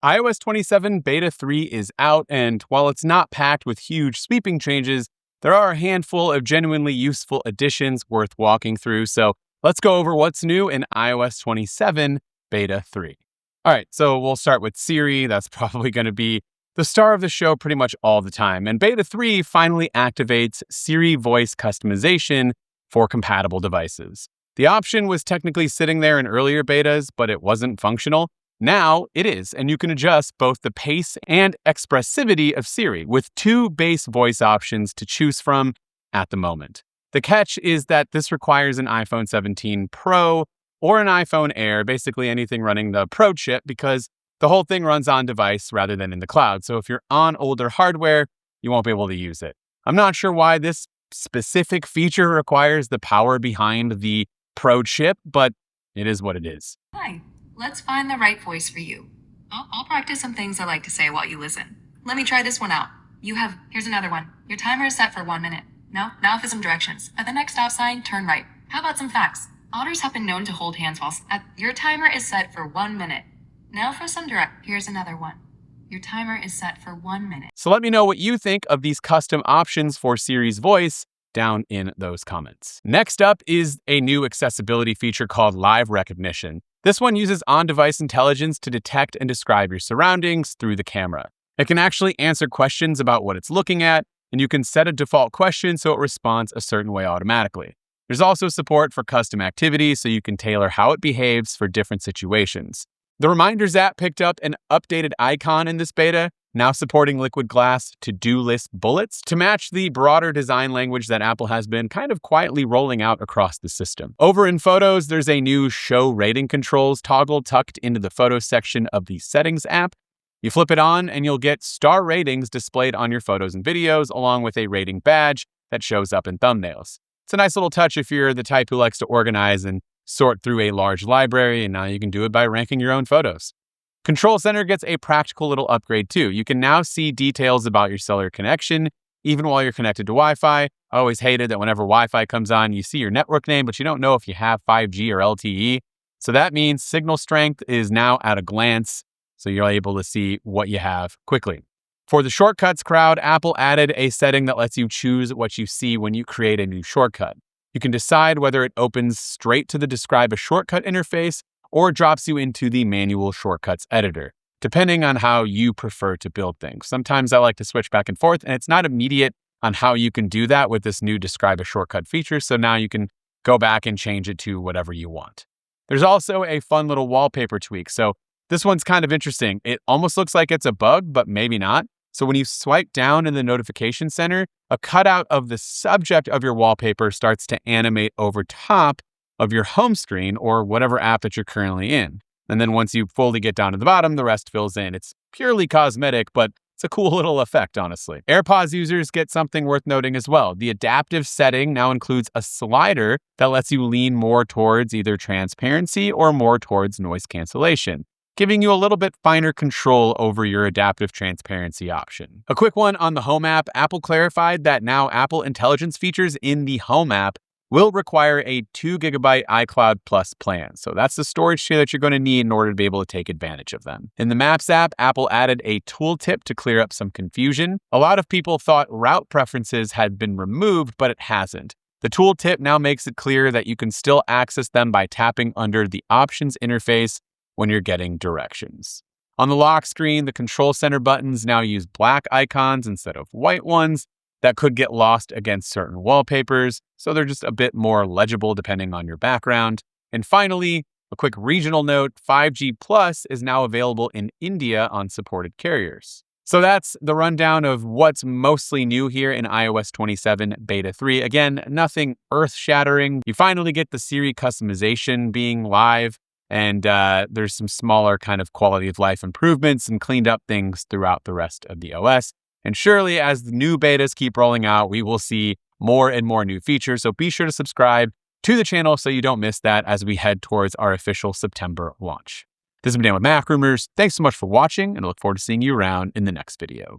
iOS 27 Beta 3 is out, and while it's not packed with huge sweeping changes, there are a handful of genuinely useful additions worth walking through. So let's go over what's new in iOS 27 Beta 3. All right, so we'll start with Siri. That's probably going to be the star of the show pretty much all the time. And Beta 3 finally activates Siri voice customization for compatible devices. The option was technically sitting there in earlier betas, but it wasn't functional. Now it is, and you can adjust both the pace and expressivity of Siri with two base voice options to choose from at the moment. The catch is that this requires an iPhone 17 Pro or an iPhone Air, basically anything running the Pro chip, because the whole thing runs on device rather than in the cloud. So if you're on older hardware, you won't be able to use it. I'm not sure why this specific feature requires the power behind the Pro chip, but it is what it is. Hi. Let's find the right voice for you. I'll practice some things I like to say while you listen. Let me try this one out. Here's another one. Your timer is set for 1 minute. Now for some directions. At the next stop sign, turn right. How about some facts? Otters have been known to hold hands your timer is set for 1 minute. Now for some here's another one. Your timer is set for 1 minute. So let me know what you think of these custom options for Siri's voice down in those comments. Next up is a new accessibility feature called Live Recognition. This one uses on-device intelligence to detect and describe your surroundings through the camera. It can actually answer questions about what it's looking at, and you can set a default question so it responds a certain way automatically. There's also support for custom activities, so you can tailor how it behaves for different situations. The Reminders app picked up an updated icon in this beta, now supporting liquid glass to-do list bullets to match the broader design language that Apple has been kind of quietly rolling out across the system. Over in Photos, there's a new Show Rating Controls toggle tucked into the Photos section of the Settings app. You flip it on and you'll get star ratings displayed on your photos and videos, along with a rating badge that shows up in thumbnails. It's a nice little touch if you're the type who likes to organize and sort through a large library, and now you can do it by ranking your own photos. Control Center gets a practical little upgrade too. You can now see details about your cellular connection, even while you're connected to Wi-Fi. I always hated that whenever Wi-Fi comes on, you see your network name, but you don't know if you have 5G or LTE. So that means signal strength is now at a glance, so you're able to see what you have quickly. For the shortcuts crowd, Apple added a setting that lets you choose what you see when you create a new shortcut. You can decide whether it opens straight to the Describe a Shortcut interface or drops you into the manual shortcuts editor, depending on how you prefer to build things. Sometimes I like to switch back and forth, and it's not immediate on how you can do that with this new Describe a Shortcut feature, so now you can go back and change it to whatever you want. There's also a fun little wallpaper tweak. So this one's kind of interesting. It almost looks like it's a bug, but maybe not. So when you swipe down in the notification center, a cutout of the subject of your wallpaper starts to animate over top of your home screen or whatever app that you're currently in. And then once you fully get down to the bottom, the rest fills in. It's purely cosmetic, but it's a cool little effect, honestly. AirPods users get something worth noting as well. The adaptive setting now includes a slider that lets you lean more towards either transparency or more towards noise cancellation, giving you a little bit finer control over your adaptive transparency option. A quick one on the Home app, Apple clarified that now Apple Intelligence features in the Home app will require a 2 GB iCloud Plus plan. So that's the storage tier that you're going to need in order to be able to take advantage of them. In the Maps app, Apple added a tooltip to clear up some confusion. A lot of people thought route preferences had been removed, but it hasn't. The tooltip now makes it clear that you can still access them by tapping under the Options interface when you're getting directions. On the lock screen, the Control Center buttons now use black icons instead of white ones that could get lost against certain wallpapers, so they're just a bit more legible depending on your background. And finally, a quick regional note, 5G Plus is now available in India on supported carriers. So that's the rundown of what's mostly new here in iOS 27 Beta 3. Again, nothing earth-shattering. You finally get the Siri customization being live, and there's some smaller kind of quality of life improvements and cleaned up things throughout the rest of the OS. And surely as the new betas keep rolling out, we will see more and more new features. So be sure to subscribe to the channel so you don't miss that as we head towards our official September launch. This has been Dan with MacRumors. Thanks so much for watching, and I look forward to seeing you around in the next video.